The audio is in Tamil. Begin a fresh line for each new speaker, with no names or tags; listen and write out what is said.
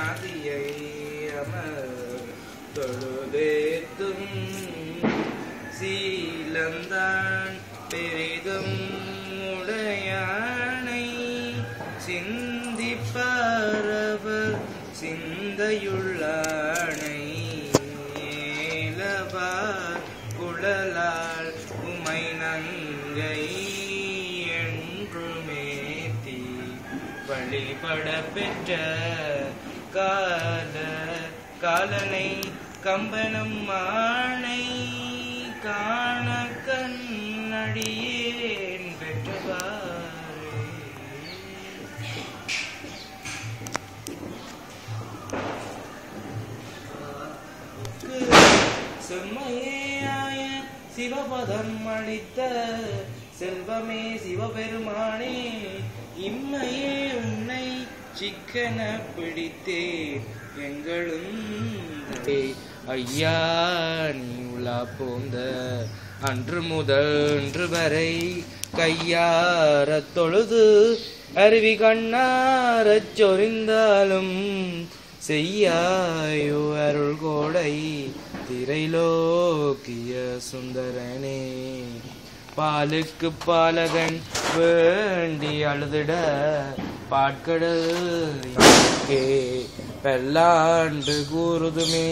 ஆதியை தொழுதேத்தும் சீலந்தான் பெரிதும் உடையானை சிந்திப்பரவர் சிந்தையுள்ளானை ஏலவார் குழலால் உமை நங்கை என்றுமேத்தி வழிபட பெற்ற காலனை கம்பனம் மானை காண கண்ணடியேன் பெற்றவாறு செம்மையாய சிவபதம் அளித்த செல்வமே சிவபெருமானே இம்மையே உன்னை சிக்கன பிடித்தேன் எங்களும் ஐயா நீ உலா போந்த அன்று முதல் இன்று வரை கையார தொழுது அருவி கண்ணாரச் சொரிந்தாலும் செய்யாயோ அருள் கோடை திரைலோக்கிய சுந்தரனே பாலுக்கு பாலகன் வேண்டி அழுதிட பாட்கடல் பல்லாண்டு கூறுதுமே